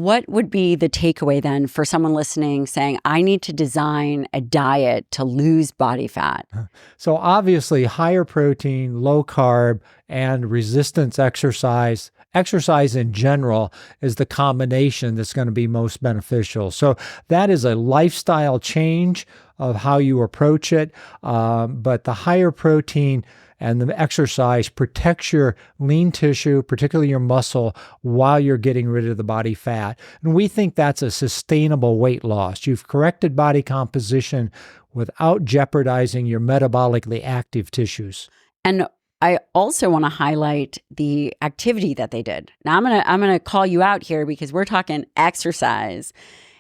what would be the takeaway then for someone listening saying, I need to design a diet to lose body fat? So obviously higher protein, low carb, and resistance exercise in general is the combination that's going to be most beneficial. So that is a lifestyle change of how you approach it. But the higher protein and the exercise protects your lean tissue, particularly your muscle, while you're getting rid of the body fat. And we think that's a sustainable weight loss. You've corrected body composition without jeopardizing your metabolically active tissues. And I also want to highlight the activity that they did. Now I'm gonna call you out here because we're talking exercise.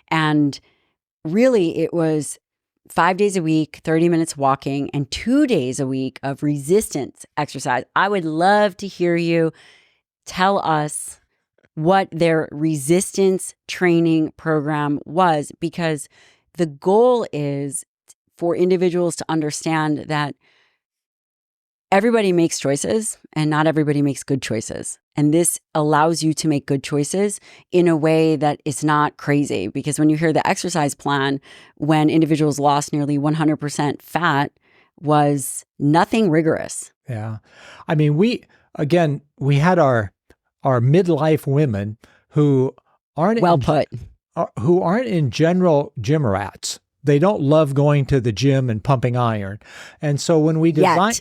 And really it was 5 days a week, 30 minutes walking, and 2 days a week of resistance exercise. I would love to hear you tell us what their resistance training program was, because the goal is for individuals to understand that everybody makes choices and not everybody makes good choices. And this allows you to make good choices in a way that is not crazy. Because when you hear the exercise plan, when individuals lost nearly 100% fat, was nothing rigorous. Yeah. I mean, we had our midlife women who aren't who aren't in general gym rats. They don't love going to the gym and pumping iron. And so when we design,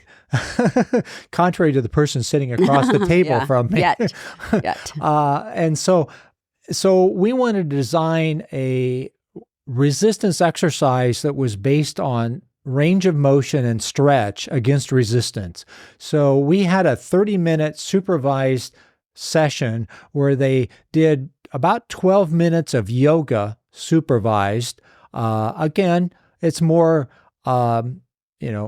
contrary to the person sitting across the table from me. And so we wanted to design a resistance exercise that was based on range of motion and stretch against resistance. So we had a 30-minute supervised session where they did about 12 minutes of yoga supervised. Again, it's more,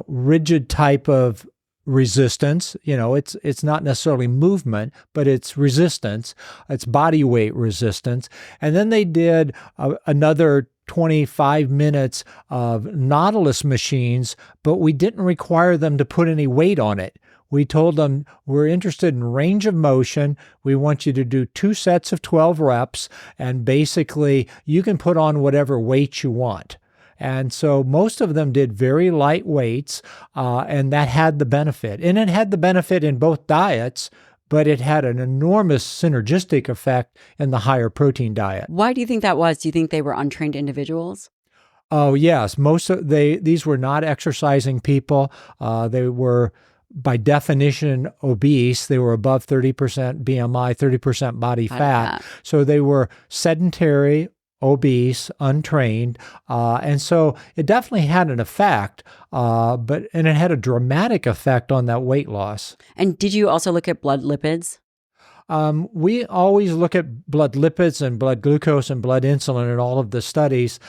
rigid type of resistance. It's not necessarily movement, but it's resistance. It's body weight resistance. And then they did another 25 minutes of Nautilus machines, but we didn't require them to put any weight on it. We told them, we're interested in range of motion. We want you to do 2 sets of 12 reps, and basically you can put on whatever weight you want. And so most of them did very light weights, and that had the benefit. And it had the benefit in both diets, but it had an enormous synergistic effect in the higher protein diet. Why do you think that was? Do you think they were untrained individuals? Oh, yes. These were not exercising people. They were, by definition, obese. They were above 30% BMI, 30% body fat. So they were sedentary, obese, untrained. And so it definitely had an effect, and it had a dramatic effect on that weight loss. And did you also look at blood lipids? We always look at blood lipids and blood glucose and blood insulin in all of the studies.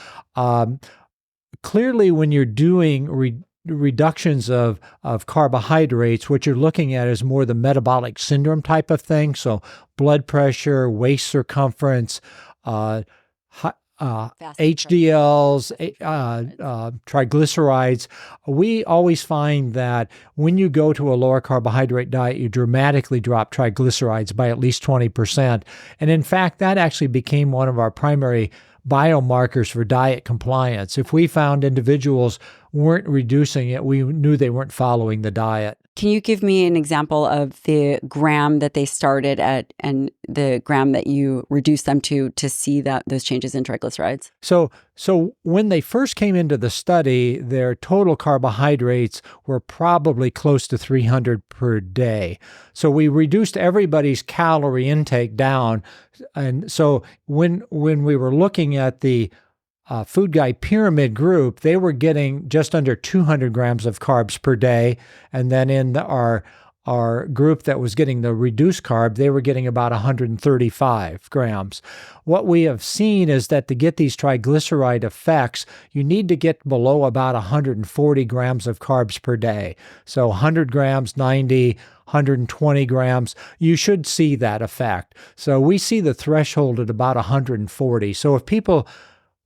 Clearly, when you're doing reductions of carbohydrates, what you're looking at is more the metabolic syndrome type of thing. So blood pressure, waist circumference, HDLs, triglycerides. We always find that when you go to a lower carbohydrate diet, you dramatically drop triglycerides by at least 20%. And in fact, that actually became one of our primary biomarkers for diet compliance. If we found individuals weren't reducing it, we knew they weren't following the diet. Can you give me an example of the gram that they started at and the gram that you reduced them to see that those changes in triglycerides? So when they first came into the study, their total carbohydrates were probably close to 300 per day. So we reduced everybody's calorie intake down. And so when we were looking at the Food Guide Pyramid group, they were getting just under 200 grams of carbs per day. And then in our group that was getting the reduced carb, they were getting about 135 grams. What we have seen is that to get these triglyceride effects, you need to get below about 140 grams of carbs per day. So 100 grams, 90, 120 grams, you should see that effect. So we see the threshold at about 140. So if people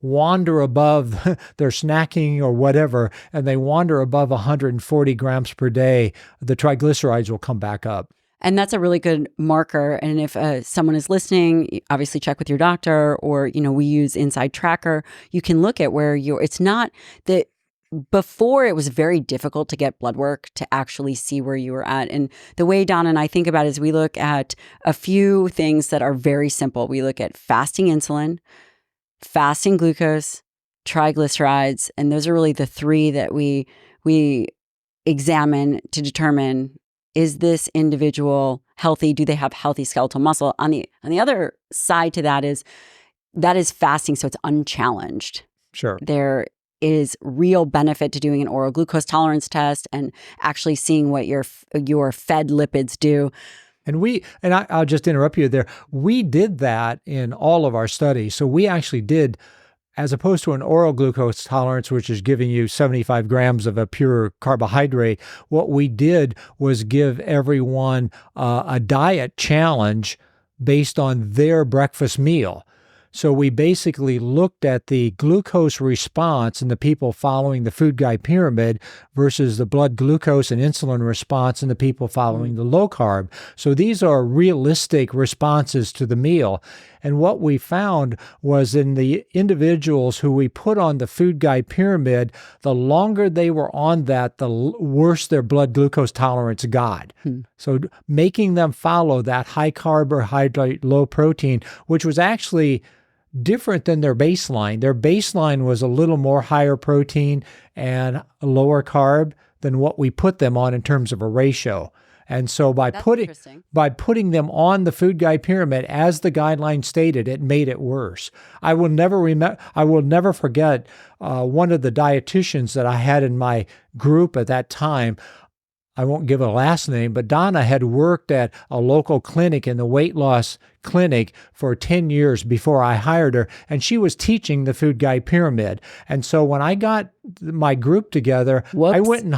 wander above their snacking or whatever, and they wander above 140 grams per day, the triglycerides will come back up. And that's a really good marker. And if someone is listening, obviously check with your doctor, or, we use Inside Tracker. You can look at where it's not that before it was very difficult to get blood work to actually see where you were at. And the way Donna and I think about it is we look at a few things that are very simple. We look at fasting insulin, fasting glucose, triglycerides, and those are really the three that we examine to determine, is this individual healthy? Do they have healthy skeletal muscle? On the other side to that is fasting, so it's unchallenged. Sure. There is real benefit to doing an oral glucose tolerance test and actually seeing what your fed lipids do. And I'll just interrupt you there. We did that in all of our studies. So we actually did, as opposed to an oral glucose tolerance, which is giving you 75 grams of a pure carbohydrate, what we did was give everyone a diet challenge based on their breakfast meal. So we basically looked at the glucose response in the people following the food guide pyramid versus the blood glucose and insulin response in the people following the low carb. So these are realistic responses to the meal. And what we found was in the individuals who we put on the food guide pyramid, the longer they were on that, the worse their blood glucose tolerance got. So making them follow that high carbohydrate, low protein, which was actually different than their baseline. Their baseline was a little more higher protein and lower carb than what we put them on in terms of a ratio. And so by putting them on the food guide pyramid, as the guideline stated, it made it worse. I will never forget one of the dietitians that I had in my group at that time. I won't give a last name, but Donna had worked at a local clinic in the weight loss clinic for 10 years before I hired her, and she was teaching the food guide pyramid. And so when I got my group together, I went and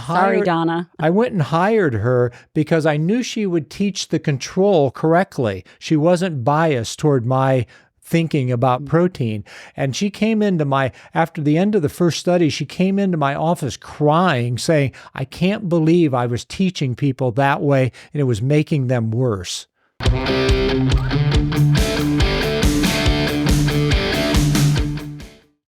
hired her because I knew she would teach the control correctly. She wasn't biased toward my thinking about protein. And she came after the end of the first study, she came into my office crying, saying, I can't believe I was teaching people that way and it was making them worse.